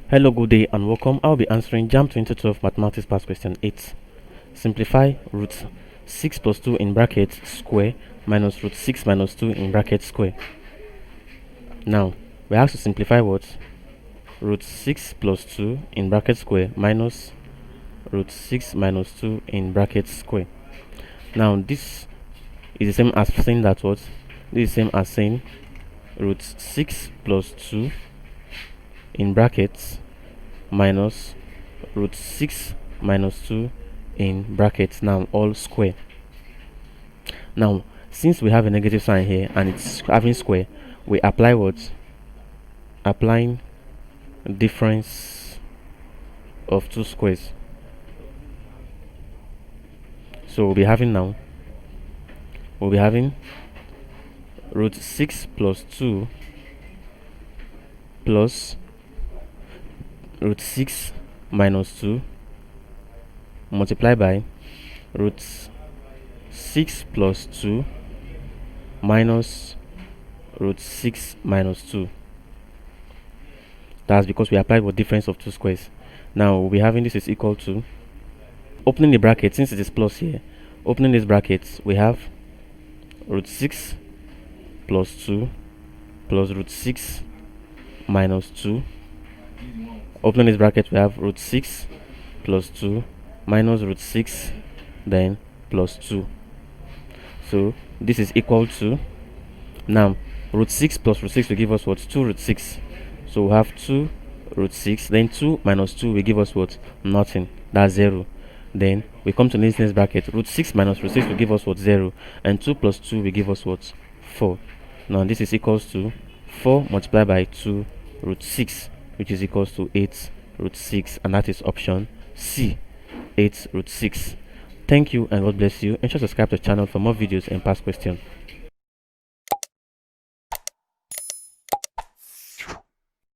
Hello, good day and welcome. I'll be answering JAMB 2012 Mathematics Past Question 8. Simplify root 6 plus 2 in brackets square minus root 6 minus 2 in brackets square. Now, we have to simplify what? Root 6 plus 2 in brackets square minus root 6 minus 2 in brackets square. Now, this is the same as saying that what? This is the same as saying root 6 plus 2 in brackets minus root 6 minus 2 in brackets, now all square. Now, since we have a negative sign here and it's having square, we apply what? Applying difference of two squares. So we'll be having root 6 plus 2 plus root 6 minus 2 multiplied by root 6 plus 2 minus root 6 minus 2. That's because we applied the difference of two squares. Now we'll be having this is equal to, opening the bracket, since it is plus here, opening this bracket, we have root 6 plus 2 plus root 6 minus 2. Opening this bracket, we have root 6 plus 2 minus root 6 then plus 2. So this is equal to, now root 6 plus root 6 will give us what? 2 root 6. So we have 2 root 6, then 2 minus 2 will give us what? Nothing. That's 0. Then we come to this next bracket, root 6 minus root 6 will give us what? 0. And 2 plus 2 will give us what? 4. Now this is equals to 4 multiplied by 2 root 6, which is equals to 8 root 6, and that is option C, 8 root 6. Thank you and God bless you. Ensure to subscribe to the channel for more videos and past questions.